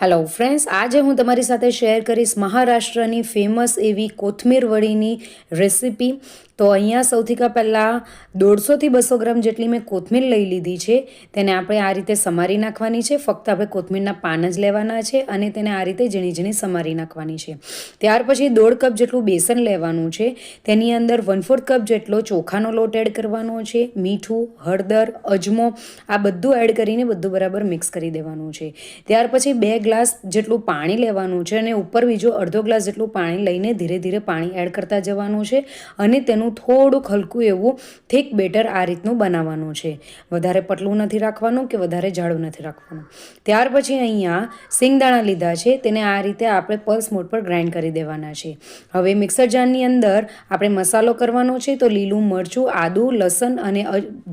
Hello friends, આજે હું તમારી સાથે શેર કરીશ મહારાષ્ટ્રની ફેમસ એવી કોથમીર વડીની રેસીપી. તો અહીંયા સૌથી પહેલાં 150થી 200 ગ્રામ જેટલી મેં કોથમીર લઈ લીધી છે. તેને આપણે આ રીતે સમારી નાખવાની છે. ફક્ત આપણે કોથમીરના પાન જ લેવાના છે અને તેને આ રીતે ઝીણી ઝીણી સમારી નાખવાની છે. ત્યાર પછી 1.5 કપ જેટલું બેસન લેવાનું છે. તેની અંદર 1/4 કપ જેટલો ચોખાનો લોટ એડ કરવાનો છે. મીઠું, હળદર, અજમો આ બધું એડ કરીને બધું બરાબર મિક્સ કરી દેવાનું છે. ત્યાર પછી 2 ગ્લાસ જેટલું પાણી લેવાનું છે અને ઉપર બીજો અડધો ગ્લાસ જેટલું પાણી લઈને ધીરે ધીરે પાણી એડ કરતા જવાનું છે અને તેનું થોડુંક હલકું એવું થીક બેટર આ રીતનું બનાવવાનું છે. વધારે પતલું નથી રાખવાનું કે વધારે જાડું નથી રાખવાનું. ત્યાર પછી અહીંયા સિંગદાણા લીધા છે. તેને આ રીતે આપણે પલ્સ મોડ પર ગ્રાઇન્ડ કરી દેવાના છે. હવે મિક્સર જારની અંદર આપણે મસાલો કરવાનો છે. તો લીલું મરચું, આદું, લસણ અને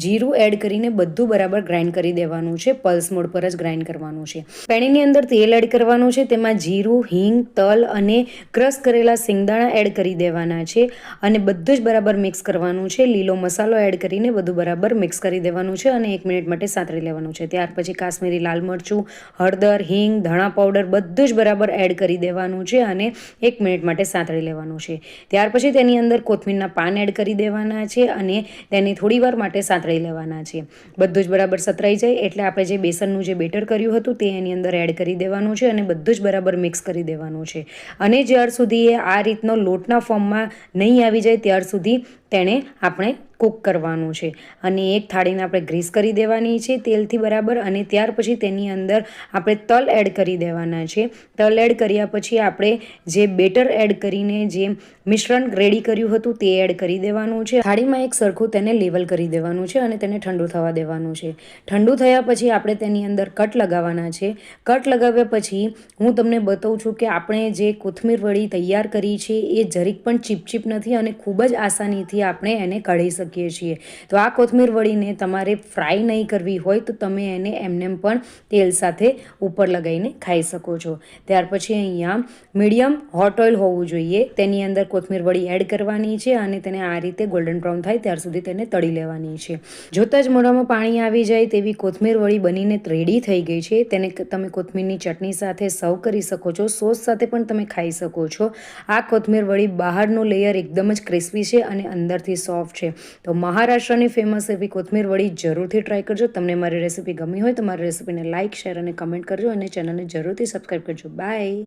જીરું એડ કરીને બધું બરાબર ગ્રાઇન્ડ કરી દેવાનું છે. પલ્સ મોડ પર જ ગ્રાઇન્ડ કરવાનું છે. પેણીની અંદર તેલ એડ કરવાનું છે. તેમાં જીરું, હિંગ, તલ અને ક્રશ કરેલા સિંગદાણા એડ કરી દેવાના છે અને બધું જ બરાબર મિક્સ કરવાનું છે. લીલો મસાલો એડ કરીને બધું બરાબર મિક્સ કરી દેવાનું છે અને 1 મિનિટ માટે સાતળી લેવાનું છે. ત્યાર પછી કાશ્મીરી લાલ મરચું, હળદર, હિંગ, ધણા પાવડર બધું જ બરાબર એડ કરી દેવાનું છે અને 1 મિનિટ માટે સાતળી લેવાનું છે. ત્યાર પછી તેની અંદર કોથમીરના પાન એડ કરી દેવાના છે અને તેને થોડીવાર માટે સાતળી લેવાના છે. બધું જ બરાબર સતરાઈ જાય એટલે આપણે જે બેસનનું જે બેટર કર્યું હતું તે એની અંદર એડ કરી દેવાનું છે અને બધું જ બરાબર મિક્સ કરી દેવાનું છે. અને જ્યાર સુધી એ આ રીતનો લોટના ફોર્મમાં નહીં આવી જાય ત્યાર સુધી તેને આપણે કૂક કરવાનું છે. અને એક થાળીને આપણે ગ્રીસ કરી દેવાની છે તેલથી બરાબર. અને ત્યાર પછી તેની અંદર આપણે તલ એડ કરી દેવાના છે. તલ એડ કર્યા પછી આપણે જે બેટર એડ કરીને જે મિશ્રણ રેડી કર્યું હતું તે એડ કરી દેવાનું છે. થાળીમાં એક સરખું તેને લેવલ કરી દેવાનું છે અને તેને ઠંડુ થવા દેવાનું છે. ઠંડુ થયા પછી આપણે તેની અંદર કટ લગાવવાના છે. કટ લગાવ્યા પછી હું તમને બતાવું છું કે આપણે જે કોથમીર વડી તૈયાર કરી છે એ જરીક પણ ચીપચીપ નથી અને ખૂબ જ આસાનીથી આપણે એને કાઢી શકીએ છીએ. તો આ કોથમીર વડીને તમારે ફ્રાય નહીં કરવી હોય તો તમે એને એમનેમ પણ તેલ સાથે ઉપર લગાવીને ખાઈ શકો છો. ત્યાર પછી અહીંયા મીડિયમ હોટ ઓઇલ હોવું જોઈએ. તેની અંદર કોથમીર વડી એડ કરવાની છે અને તેને આ રીતે ગોલ્ડન બ્રાઉન થાય ત્યાર સુધી તેને તળી લેવાની છે. જોતાં જ મોઢામાં પાણી આવી જાય તેવી કોથમીર વડી બનીને રેડી થઈ ગઈ છે. તેને તમે કોથમીરની ચટણી સાથે સર્વ કરી શકો છો. સોસ સાથે પણ તમે ખાઈ શકો છો. આ કોથમીર વડી બહારનું લેયર એકદમ જ ક્રિસ્પી છે અને અંદરથી સોફ્ટ છે. તો મહારાષ્ટ્રની ફેમસ એવી કોથમીર વડી જરૂરથી ટ્રાય કરજો. તમને મારી રેસીપી ગમી હોય તો મારી રેસીપીને લાઇક, શેર અને કમેન્ટ કરજો અને ચેનલને જરૂરથી સબસ્ક્રાઈબ કરજો. બાય.